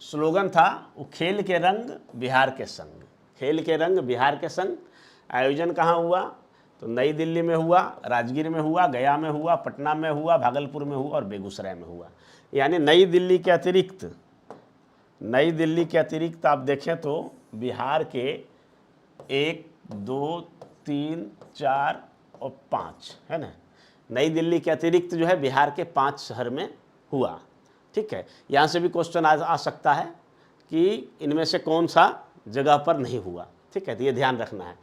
स्लोगन था वो खेल के रंग बिहार के संग, खेल के रंग बिहार के संग। आयोजन कहाँ हुआ? तो नई दिल्ली में हुआ, राजगीर में हुआ, गया में हुआ, पटना में हुआ, भागलपुर में हुआ और बेगूसराय में हुआ। यानी नई दिल्ली के अतिरिक्त आप देखें तो बिहार के 1, 2, 3, 4 और 5 है ना, नई दिल्ली के अतिरिक्त जो है बिहार के 5 शहर में हुआ, ठीक है। यहाँ से भी क्वेश्चन आ सकता है कि इनमें से कौन सा जगह पर नहीं हुआ, ठीक है, तो ये ध्यान रखना है।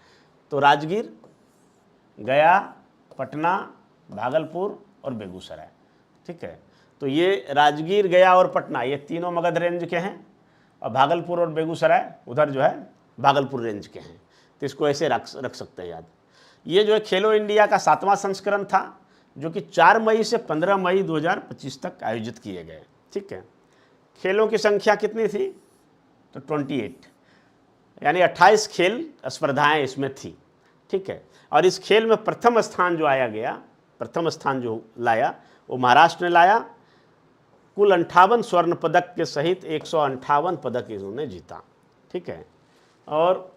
तो राजगीर, गया, पटना, भागलपुर और बेगूसराय, ठीक है। तो ये राजगीर, गया और पटना ये तीनों मगध रेंज के हैं, और भागलपुर और बेगूसराय उधर जो है भागलपुर रेंज के हैं। तो इसको ऐसे रख सकते हैं याद। ये जो है खेलो इंडिया का 7वां संस्करण था, जो कि 4 मई से 15 मई 2025 तक आयोजित किए गए, ठीक है। खेलों की संख्या कितनी थी? तो 28, यानी 28 खेल स्पर्धाएं इसमें थी, ठीक है। और इस खेल में प्रथम स्थान जो लाया वो महाराष्ट्र ने लाया। कुल 58 स्वर्ण पदक के सहित 158 पदक इन्होंने जीता, ठीक है। और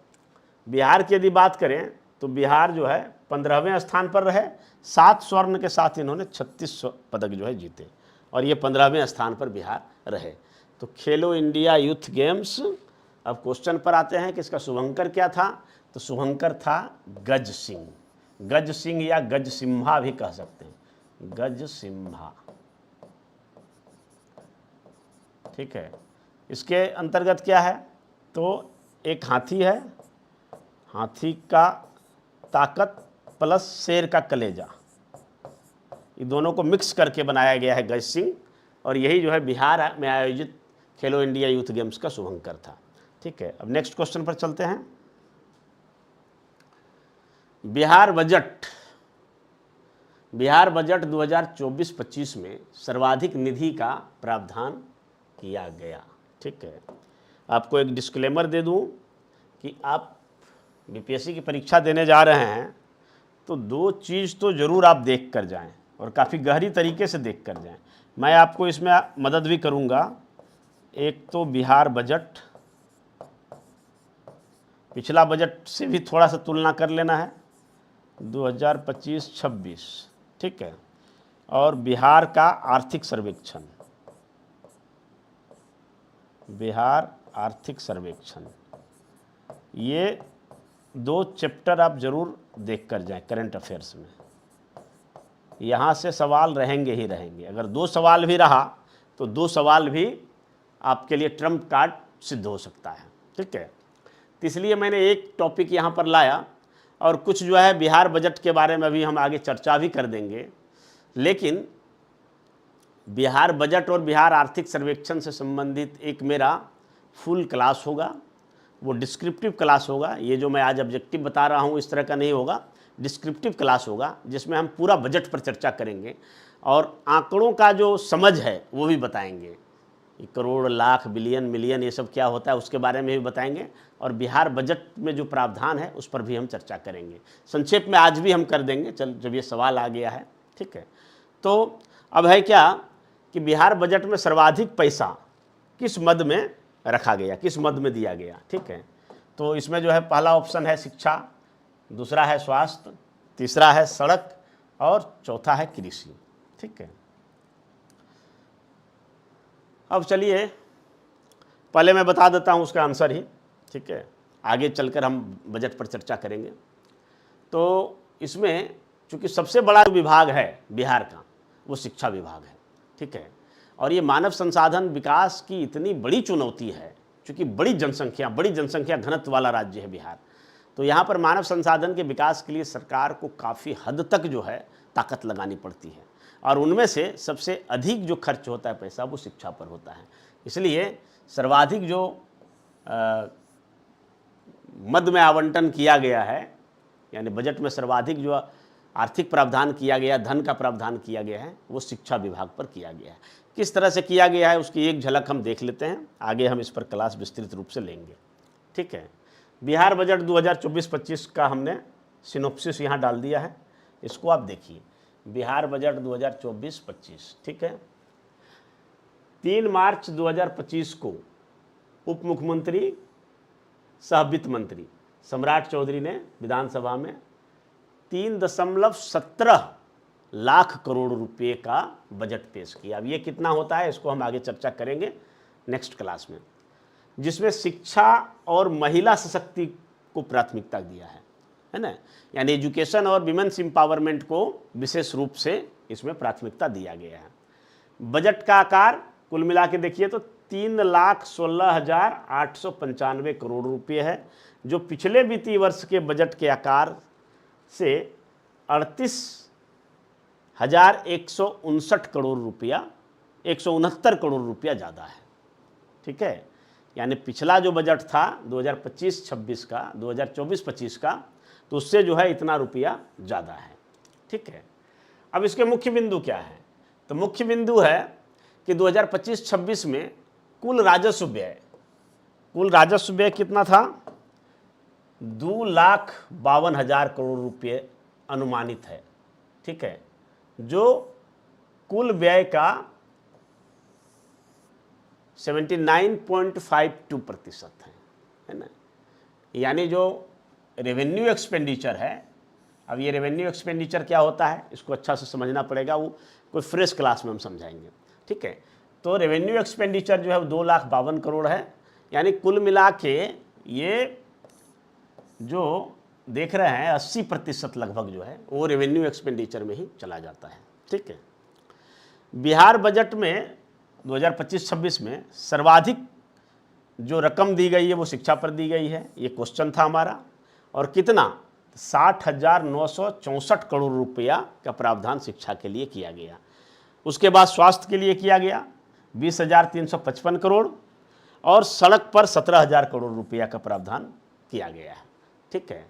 बिहार की यदि बात करें तो बिहार जो है 15वें स्थान पर रहे, 7 स्वर्ण के साथ इन्होंने 36 पदक जो है जीते, और ये 15वें स्थान पर बिहार रहे। तो खेलो इंडिया यूथ गेम्स। अब क्वेश्चन पर आते हैं कि इसका शुभंकर क्या था? तो शुभंकर था गज सिंह या गज सिम्हा भी कह सकते हैं, गज सिम्हा, ठीक है। इसके अंतर्गत क्या है? तो एक हाथी है, हाथी का ताकत प्लस शेर का कलेजा, ये दोनों को मिक्स करके बनाया गया है गज सिंह, और यही जो है बिहार में आयोजित खेलो इंडिया यूथ गेम्स का शुभंकर था, ठीक है। अब नेक्स्ट क्वेश्चन पर चलते हैं। बिहार बजट 2024-25 में सर्वाधिक निधि का प्रावधान किया गया। ठीक है, आपको एक डिस्क्लेमर दे दूं कि आप बीपीएससी की परीक्षा देने जा रहे हैं तो दो चीज़ तो ज़रूर आप देख कर जाएं और काफ़ी गहरी तरीके से देख कर जाएं। मैं आपको इसमें मदद भी करूंगा। एक तो बिहार बजट, पिछला बजट से भी थोड़ा सा तुलना कर लेना है 2025-26, ठीक है, और बिहार का आर्थिक सर्वेक्षण, बिहार आर्थिक सर्वेक्षण, ये दो चैप्टर आप जरूर देख कर जाएं करंट अफेयर्स में। यहाँ से सवाल रहेंगे ही रहेंगे। अगर दो सवाल भी रहा तो दो सवाल भी आपके लिए ट्रम्प कार्ड सिद्ध हो सकता है। ठीक है, तो इसलिए मैंने एक टॉपिक यहाँ पर लाया और कुछ जो है बिहार बजट के बारे में भी हम आगे चर्चा भी कर देंगे। लेकिन बिहार बजट और बिहार आर्थिक सर्वेक्षण से संबंधित एक मेरा फुल क्लास होगा, वो डिस्क्रिप्टिव क्लास होगा। ये जो मैं आज ऑब्जेक्टिव बता रहा हूँ इस तरह का नहीं होगा, डिस्क्रिप्टिव क्लास होगा जिसमें हम पूरा बजट पर चर्चा करेंगे और आंकड़ों का जो समझ है वो भी बताएंगे। करोड़, लाख, बिलियन, मिलियन ये सब क्या होता है उसके बारे में भी बताएंगे और बिहार बजट में जो प्रावधान है उस पर भी हम चर्चा करेंगे। संक्षेप में आज भी हम कर देंगे, चल जब ये सवाल आ गया है। ठीक है, तो अब है क्या कि बिहार बजट में सर्वाधिक पैसा किस मद में रखा गया, किस मद में दिया गया। ठीक है, तो इसमें जो है पहला ऑप्शन है शिक्षा, दूसरा है स्वास्थ्य, तीसरा है सड़क और चौथा है कृषि। ठीक है, अब चलिए पहले मैं बता देता हूँ उसका आंसर ही। ठीक है, आगे चलकर हम बजट पर चर्चा करेंगे। तो इसमें चूँकि सबसे बड़ा जो विभाग है बिहार का वो शिक्षा विभाग है। ठीक है, और ये मानव संसाधन विकास की इतनी बड़ी चुनौती है, चूँकि बड़ी जनसंख्या घनत्व वाला राज्य है बिहार, तो यहाँ पर मानव संसाधन के विकास के लिए सरकार को काफ़ी हद तक जो है ताकत लगानी पड़ती है और उनमें से सबसे अधिक जो खर्च होता है पैसा वो शिक्षा पर होता है। इसलिए सर्वाधिक जो मद में आवंटन किया गया है, यानी बजट में सर्वाधिक जो आर्थिक प्रावधान किया गया, धन का प्रावधान किया गया है, वो शिक्षा विभाग पर किया गया है। किस तरह से किया गया है उसकी एक झलक हम देख लेते हैं, आगे हम इस पर क्लास विस्तृत रूप से लेंगे। ठीक है, बिहार बजट 2024-25 का हमने सिनोप्सिस यहाँ डाल दिया है, इसको आप देखिए। बिहार बजट 2024-25, ठीक है, 3 मार्च 2025 को उप मुख्यमंत्री सह वित्त मंत्री सम्राट चौधरी ने विधानसभा में 3.17 लाख करोड़ रुपए का बजट पेश किया। अब ये कितना होता है इसको हम आगे चर्चा करेंगे नेक्स्ट क्लास में, जिसमें शिक्षा और महिला सशक्ति को प्राथमिकता दिया है ना, यानी एजुकेशन और विमेंस एम्पावरमेंट को विशेष रूप से इसमें प्राथमिकता दिया गया है। बजट का आकार कुल मिला के देखिए तो 3,16,895 करोड़ रुपये है, जो पिछले वित्तीय वर्ष के बजट के आकार से 38,159 करोड़ रुपया, 169 करोड़ रुपया ज़्यादा है। ठीक है, यानी पिछला जो बजट था 2025-26 का, 2024-25 का, तो उससे जो है इतना रुपया ज़्यादा है। ठीक है, अब इसके मुख्य बिंदु क्या है? तो मुख्य बिंदु है कि 2025-26 में कुल राजस्व व्यय कितना था? 2,52,000 करोड़ रुपये अनुमानित है। ठीक है, जो कुल व्यय का 79.52% है ना, यानी जो रेवेन्यू एक्सपेंडिचर है। अब ये रेवेन्यू एक्सपेंडिचर क्या होता है इसको अच्छा से समझना पड़ेगा, वो कोई फ्रेश क्लास में हम समझाएंगे। ठीक है, तो रेवेन्यू एक्सपेंडिचर जो है 2,52,000 करोड़ है, यानी कुल मिला के ये जो देख रहे हैं 80% लगभग जो है वो रेवेन्यू एक्सपेंडिचर में ही चला जाता है। ठीक है, बिहार बजट में 2025-26 में सर्वाधिक जो रकम दी गई है वो शिक्षा पर दी गई है, ये क्वेश्चन था हमारा। और कितना? 60,964 करोड़ रुपया का प्रावधान शिक्षा के लिए किया गया। उसके बाद स्वास्थ्य के लिए किया गया 20,355 करोड़ और सड़क पर 17,000 करोड़ रुपया का प्रावधान किया गया है। ठीक है,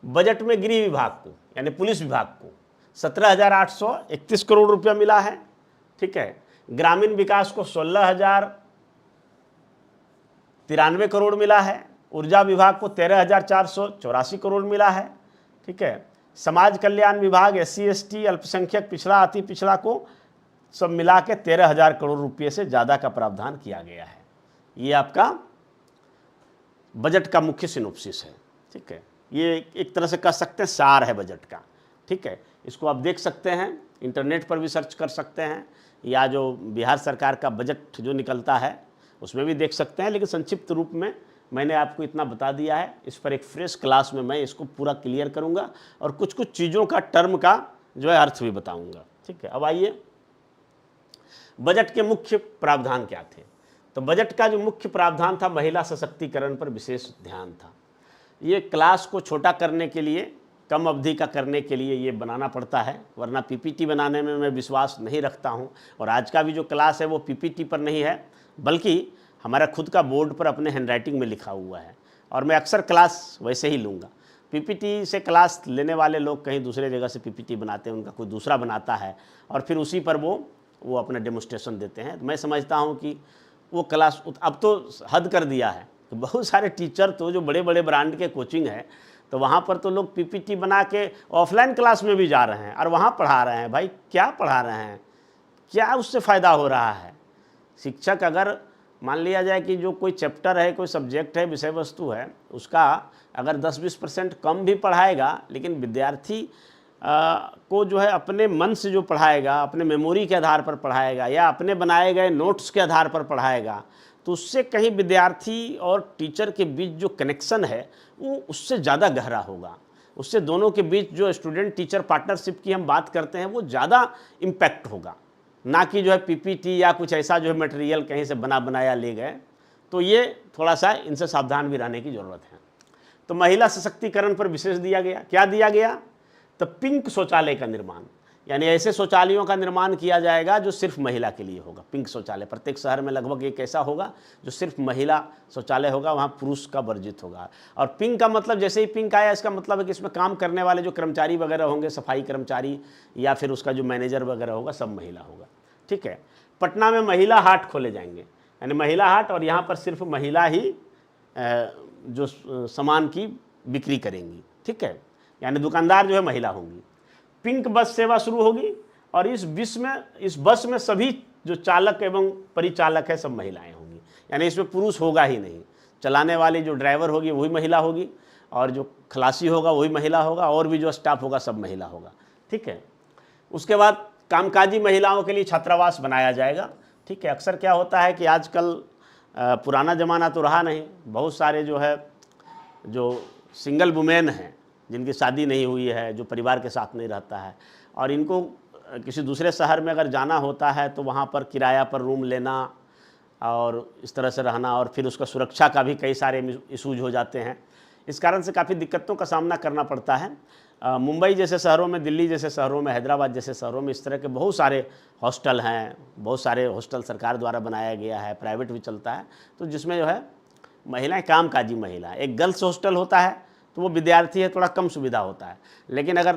बजट में गृह विभाग को यानी पुलिस विभाग को 17,831 करोड़ रुपया मिला है। ठीक है, ग्रामीण विकास को 16,093 करोड़ मिला है। ऊर्जा विभाग को 13,484 करोड़ मिला है। ठीक है, समाज कल्याण विभाग SC ST अल्पसंख्यक पिछड़ा अति पिछड़ा को सब मिला के 13,000 करोड़ रुपये से ज़्यादा का प्रावधान किया गया है। ये आपका बजट का मुख्य सिनोप्सिस है। ठीक है, ये एक तरह से कह सकते हैं सार है बजट का। ठीक है, इसको आप देख सकते हैं, इंटरनेट पर भी सर्च कर सकते हैं, या जो बिहार सरकार का बजट जो निकलता है उसमें भी देख सकते हैं। लेकिन संक्षिप्त रूप में मैंने आपको इतना बता दिया है। इस पर एक फ्रेश क्लास में मैं इसको पूरा क्लियर करूंगा और कुछ कुछ चीज़ों का टर्म का जो है अर्थ भी बताऊंगा। ठीक है, अब आइए बजट के मुख्य प्रावधान क्या थे। तो बजट का जो मुख्य प्रावधान था, महिला सशक्तिकरण पर विशेष ध्यान था। ये क्लास को छोटा करने के लिए, कम अवधि का करने के लिए ये बनाना पड़ता है, वरना PPT बनाने में मैं विश्वास नहीं रखता हूँ। और आज का भी जो क्लास है वो PPT पर नहीं है, बल्कि हमारा खुद का बोर्ड पर अपने हैंडराइटिंग में लिखा हुआ है। और मैं अक्सर क्लास वैसे ही लूँगा। PPT से क्लास लेने वाले लोग कहीं दूसरे जगह से PPT बनाते हैं, उनका कोई दूसरा बनाता है और फिर उसी पर वो अपना डेमोस्ट्रेशन देते हैं। तो मैं समझता हूँ कि वो क्लास अब तो हद कर दिया है। तो बहुत सारे टीचर तो जो बड़े बड़े ब्रांड के कोचिंग है, तो वहाँ पर तो लोग PPT बना के ऑफलाइन क्लास में भी जा रहे हैं और वहाँ पढ़ा रहे हैं। भाई क्या पढ़ा रहे हैं, क्या उससे फ़ायदा हो रहा है? शिक्षक अगर मान लिया जाए कि जो कोई चैप्टर है, कोई सब्जेक्ट है, विषय वस्तु है, उसका अगर 10-20% कम भी पढ़ाएगा, लेकिन विद्यार्थी को जो है अपने मन से जो पढ़ाएगा, अपने मेमोरी के आधार पर पढ़ाएगा या अपने बनाए गए नोट्स के आधार पर पढ़ाएगा, तो उससे कहीं विद्यार्थी और टीचर के बीच जो कनेक्शन है वो उससे ज़्यादा गहरा होगा। उससे दोनों के बीच जो स्टूडेंट टीचर पार्टनरशिप की हम बात करते हैं वो ज़्यादा इम्पैक्ट होगा, ना कि जो है PPT या कुछ ऐसा जो है मटेरियल कहीं से बना बनाया ले गए। तो ये थोड़ा सा इनसे सावधान भी रहने की ज़रूरत है। तो महिला सशक्तिकरण पर विशेष दिया गया। क्या दिया गया? तो पिंक शौचालय का निर्माण, यानी ऐसे शौचालयों का निर्माण किया जाएगा जो सिर्फ महिला के लिए होगा। पिंक शौचालय प्रत्येक शहर में लगभग एक ऐसा होगा जो सिर्फ महिला शौचालय होगा, वहाँ पुरुष का वर्जित होगा। और पिंक का मतलब, जैसे ही पिंक आया, इसका मतलब है कि इसमें काम करने वाले जो कर्मचारी वगैरह होंगे, सफाई कर्मचारी या फिर उसका जो मैनेजर वगैरह होगा, सब महिला होगा। ठीक है, पटना में महिला हाट खोले जाएंगे, यानी महिला हाट, और यहाँ पर सिर्फ महिला ही जो सामान की बिक्री करेंगी। ठीक है, यानी दुकानदार जो है महिला होंगी। पिंक बस सेवा शुरू होगी और इस बस में सभी जो चालक एवं परिचालक है सब महिलाएं होंगी, यानी इसमें पुरुष होगा ही नहीं। चलाने वाली जो ड्राइवर होगी वही महिला होगी, और जो खलासी होगा वही महिला होगा, और भी जो स्टाफ होगा सब महिला होगा। ठीक है, उसके बाद कामकाजी महिलाओं के लिए छात्रावास बनाया जाएगा। ठीक है, अक्सर क्या होता है कि आजकल पुराना ज़माना तो रहा नहीं, बहुत सारे जो सिंगल वुमेन हैं, जिनकी शादी नहीं हुई है, जो परिवार के साथ नहीं रहता है, और इनको किसी दूसरे शहर में अगर जाना होता है तो वहाँ पर किराया पर रूम लेना और इस तरह से रहना, और फिर उसका सुरक्षा का भी कई सारे इशूज हो जाते हैं। इस कारण से काफ़ी दिक्कतों का सामना करना पड़ता है। मुंबई जैसे शहरों में, दिल्ली जैसे शहरों में, हैदराबाद जैसे शहरों में इस तरह के बहुत सारे हॉस्टल हैं। बहुत सारे हॉस्टल सरकार द्वारा बनाया गया है, प्राइवेट भी चलता है, तो जिसमें जो है महिलाएं, कामकाजी महिला, एक गर्ल्स हॉस्टल होता है तो वो विद्यार्थी है, थोड़ा कम सुविधा होता है। लेकिन अगर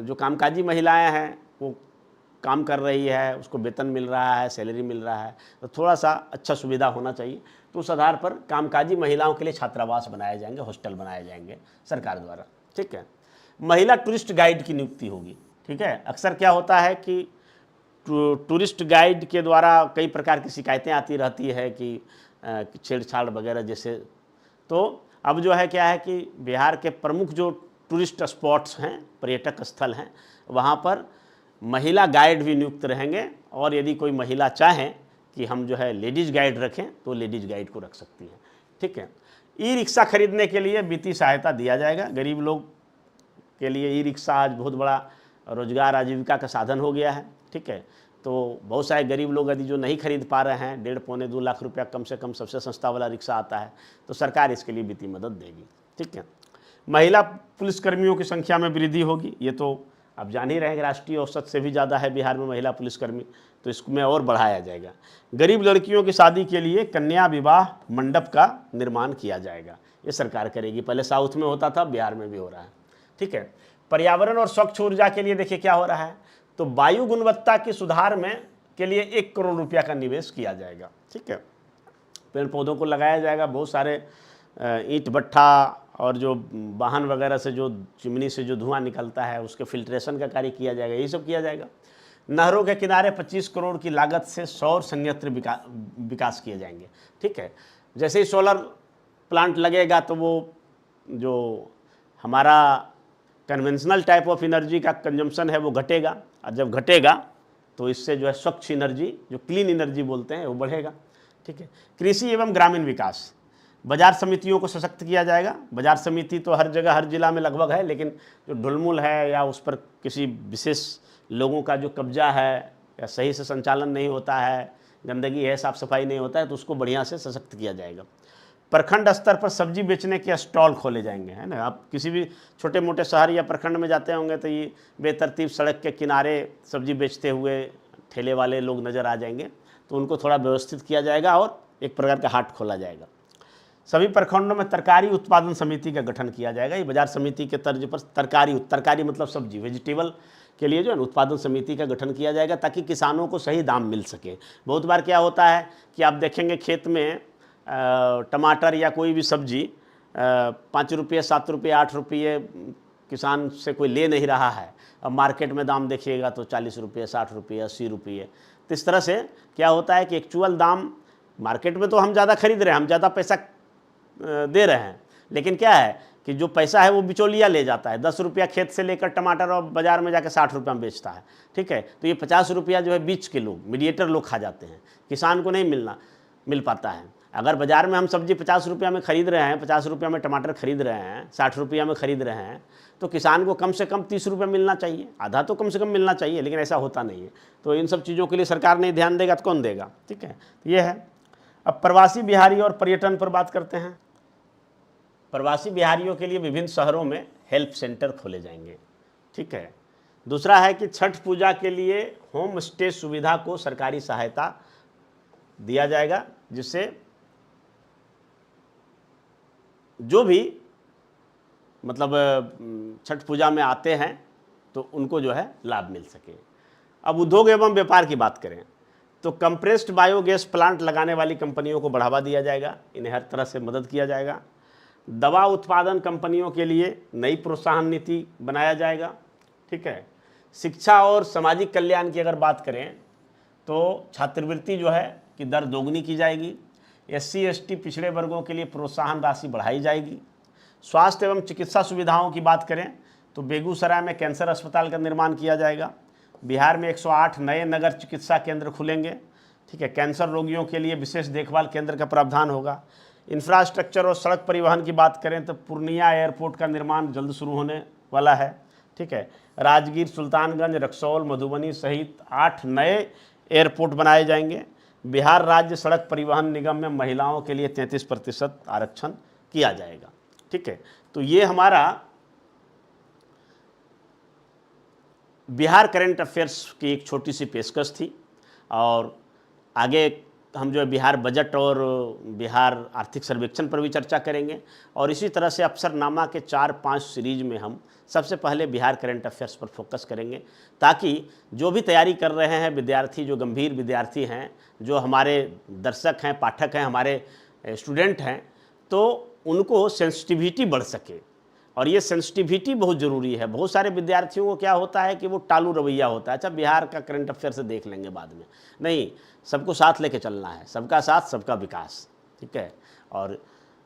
जो कामकाजी महिलाएं हैं वो काम कर रही है, उसको वेतन मिल रहा है, सैलरी मिल रहा है, तो थोड़ा सा अच्छा सुविधा होना चाहिए। तो उस आधार पर कामकाजी महिलाओं के लिए छात्रावास बनाए जाएंगे, हॉस्टल बनाए जाएंगे सरकार द्वारा। ठीक है, महिला टूरिस्ट गाइड की नियुक्ति होगी। ठीक है, अक्सर क्या होता है कि टूरिस्ट गाइड के द्वारा कई प्रकार की शिकायतें आती रहती है कि छेड़छाड़ वगैरह जैसे। तो अब जो है क्या है कि बिहार के प्रमुख जो टूरिस्ट स्पॉट्स हैं, पर्यटक स्थल हैं, वहाँ पर महिला गाइड भी नियुक्त रहेंगे, और यदि कोई महिला चाहें कि हम जो है लेडीज़ गाइड रखें तो लेडीज़ गाइड को रख सकती हैं। ठीक है, ई रिक्शा खरीदने के लिए वित्तीय सहायता दिया जाएगा। गरीब लोग के लिए ई रिक्शा आज बहुत बड़ा रोजगार, आजीविका का साधन हो गया है। ठीक है, तो बहुत सारे गरीब लोग यदि जो नहीं खरीद पा रहे हैं, 1.5-2 लाख रुपया कम से कम सबसे सस्ता वाला रिक्शा आता है, तो सरकार इसके लिए वित्तीय मदद देगी। ठीक है, महिला पुलिसकर्मियों की संख्या में वृद्धि होगी। ये तो आप जान ही रहे हैं कि राष्ट्रीय औसत से भी ज़्यादा है बिहार में महिला पुलिसकर्मी, तो इसमें और बढ़ाया जाएगा। गरीब लड़कियों की शादी के लिए कन्या विवाह मंडप का निर्माण किया जाएगा, ये सरकार करेगी। पहले साउथ में होता था, बिहार में भी हो रहा है। ठीक है। पर्यावरण और स्वच्छ ऊर्जा के लिए देखिए क्या हो रहा है, तो वायु गुणवत्ता के सुधार में के लिए 1 करोड़ रुपया का निवेश किया जाएगा, ठीक है। पेड़ पौधों को लगाया जाएगा, बहुत सारे ईंट भट्ठा और जो वाहन वगैरह से जो चिमनी से जो धुआं निकलता है उसके फिल्ट्रेशन का कार्य किया जाएगा, यही सब किया जाएगा। नहरों के किनारे 25 करोड़ की लागत से सौर संयंत्र विकास किए जाएंगे, ठीक है। जैसे ही सोलर प्लांट लगेगा तो वो जो हमारा कन्वेंशनल टाइप ऑफ एनर्जी का कंजम्पशन है वो घटेगा, और जब घटेगा तो इससे जो है स्वच्छ एनर्जी, जो क्लीन एनर्जी बोलते हैं, वो बढ़ेगा, ठीक है। कृषि एवं ग्रामीण विकास, बाजार समितियों को सशक्त किया जाएगा। बाजार समिति तो हर जगह हर जिला में लगभग है, लेकिन जो ढुलमुल है या उस पर किसी विशेष लोगों का जो कब्जा है या सही से संचालन नहीं होता है, गंदगी है, साफ सफाई नहीं होता है, तो उसको बढ़िया से सशक्त किया जाएगा। प्रखंड स्तर पर सब्जी बेचने के स्टॉल खोले जाएंगे, है ना। आप किसी भी छोटे मोटे शहर या प्रखंड में जाते होंगे तो ये बेतरतीब सड़क के किनारे सब्जी बेचते हुए ठेले वाले लोग नज़र आ जाएंगे, तो उनको थोड़ा व्यवस्थित किया जाएगा और एक प्रकार का हाट खोला जाएगा। सभी प्रखंडों में तरकारी उत्पादन समिति का गठन किया जाएगा। ये बाजार समिति के तर्ज पर तरकारी मतलब सब्जी, वेजिटेबल के लिए जो है उत्पादन समिति का गठन किया जाएगा, ताकि किसानों को सही दाम मिल सके। बहुत बार क्या होता है कि आप देखेंगे खेत में टमाटर या कोई भी सब्जी 5 रुपये 7 रुपये 8 रुपये किसान से कोई ले नहीं रहा है, अब मार्केट में दाम देखिएगा तो 40 रुपये 60 रुपये 80 रुपये। तो इस तरह से क्या होता है कि एक्चुअल दाम मार्केट में तो हम ज़्यादा खरीद रहे हैं, हम ज़्यादा पैसा दे रहे हैं, लेकिन क्या है कि जो पैसा है वो बिचौलिया ले जाता है। 10 रुपया खेत से लेकर टमाटर और बाज़ार में जाकर 60 रुपया में बेचता है, ठीक है। तो ये 50 रुपया जो है बीच के लोग, मीडिएटर लोग खा जाते हैं, किसान को नहीं मिल पाता है। अगर बाज़ार में हम सब्जी 50 रुपया में ख़रीद रहे हैं, 50 रुपया में टमाटर खरीद रहे हैं, 60 रुपया में ख़रीद रहे हैं, तो किसान को कम से कम 30 रुपये मिलना चाहिए, आधा तो कम से कम मिलना चाहिए, लेकिन ऐसा होता नहीं है। तो इन सब चीज़ों के लिए सरकार नहीं ध्यान देगा तो कौन देगा, ठीक है। ये है। अब प्रवासी बिहारी और पर्यटन पर बात करते हैं। प्रवासी बिहारियों के लिए विभिन्न शहरों में हेल्प सेंटर खोले जाएंगे, ठीक है। दूसरा है कि छठ पूजा के लिए होम स्टे सुविधा को सरकारी सहायता दिया जाएगा, जिससे जो भी मतलब छठ पूजा में आते हैं तो उनको जो है लाभ मिल सके। अब उद्योग एवं व्यापार की बात करें तो कंप्रेस्ड बायोगैस प्लांट लगाने वाली कंपनियों को बढ़ावा दिया जाएगा, इन्हें हर तरह से मदद किया जाएगा। दवा उत्पादन कंपनियों के लिए नई प्रोत्साहन नीति बनाया जाएगा, ठीक है। शिक्षा और सामाजिक कल्याण की अगर बात करें तो छात्रवृत्ति जो है कि दर दोगुनी की जाएगी। SC ST पिछड़े वर्गों के लिए प्रोत्साहन राशि बढ़ाई जाएगी। स्वास्थ्य एवं चिकित्सा सुविधाओं की बात करें तो बेगूसराय में कैंसर अस्पताल का निर्माण किया जाएगा। बिहार में 108 नए नगर चिकित्सा केंद्र खुलेंगे, ठीक है। कैंसर रोगियों के लिए विशेष देखभाल केंद्र का प्रावधान होगा। इंफ्रास्ट्रक्चर और सड़क परिवहन की बात करें तो पूर्णिया एयरपोर्ट का निर्माण जल्द शुरू होने वाला है, ठीक है। राजगीर, सुल्तानगंज, रक्सौल, मधुबनी सहित 8 नए एयरपोर्ट बनाए जाएंगे। बिहार राज्य सड़क परिवहन निगम में महिलाओं के लिए 33% आरक्षण किया जाएगा, ठीक है। तो ये हमारा बिहार करंट अफेयर्स की एक छोटी सी पेशकश थी, और आगे हम जो है बिहार बजट और बिहार आर्थिक सर्वेक्षण पर भी चर्चा करेंगे, और इसी तरह से अफसरनामा के 4-5 सीरीज में हम सबसे पहले बिहार करंट अफेयर्स पर फोकस करेंगे, ताकि जो भी तैयारी कर रहे हैं विद्यार्थी, जो गंभीर विद्यार्थी हैं, जो हमारे दर्शक हैं, पाठक हैं, हमारे स्टूडेंट हैं, तो उनको सेंसिटिविटी बढ़ सके। और ये सेंसिटिविटी बहुत ज़रूरी है। बहुत सारे विद्यार्थियों को क्या होता है कि वो टालू रवैया होता है, अच्छा बिहार का करंट अफेयर से देख लेंगे बाद में, नहीं, सबको साथ लेके चलना है, सबका साथ सबका विकास, ठीक है। और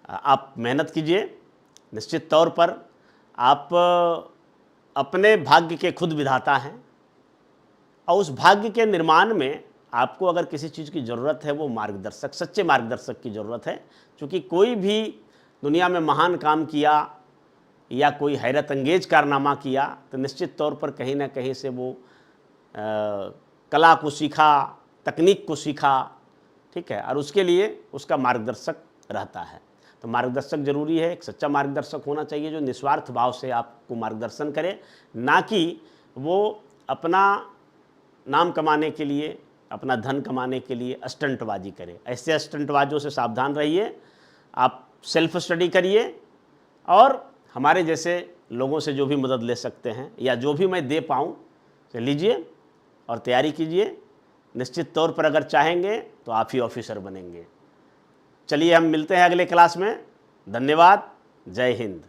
आप मेहनत कीजिए, निश्चित तौर पर आप अपने भाग्य के खुद विधाता हैं, और उस भाग्य के निर्माण में आपको अगर किसी चीज़ की ज़रूरत है वो मार्गदर्शक, सच्चे मार्गदर्शक की ज़रूरत है। क्योंकि कोई भी दुनिया में महान काम किया या कोई हैरत अंगेज कारनामा किया तो निश्चित तौर पर कहीं ना कहीं से वो कला को सीखा, तकनीक को सीखा, ठीक है, और उसके लिए उसका मार्गदर्शक रहता है। तो मार्गदर्शक ज़रूरी है, एक सच्चा मार्गदर्शक होना चाहिए जो निस्वार्थ भाव से आपको मार्गदर्शन करे, ना कि वो अपना नाम कमाने के लिए, अपना धन कमाने के लिए स्टंटबाजी करे। ऐसे स्टंटबाजों से सावधान रहिए, आप सेल्फ स्टडी करिए और हमारे जैसे लोगों से जो भी मदद ले सकते हैं या जो भी मैं दे पाऊँ तो लीजिए और तैयारी कीजिए। निश्चित तौर पर अगर चाहेंगे तो आप ही ऑफिसर बनेंगे। चलिए हम मिलते हैं अगले क्लास में। धन्यवाद। जय हिंद।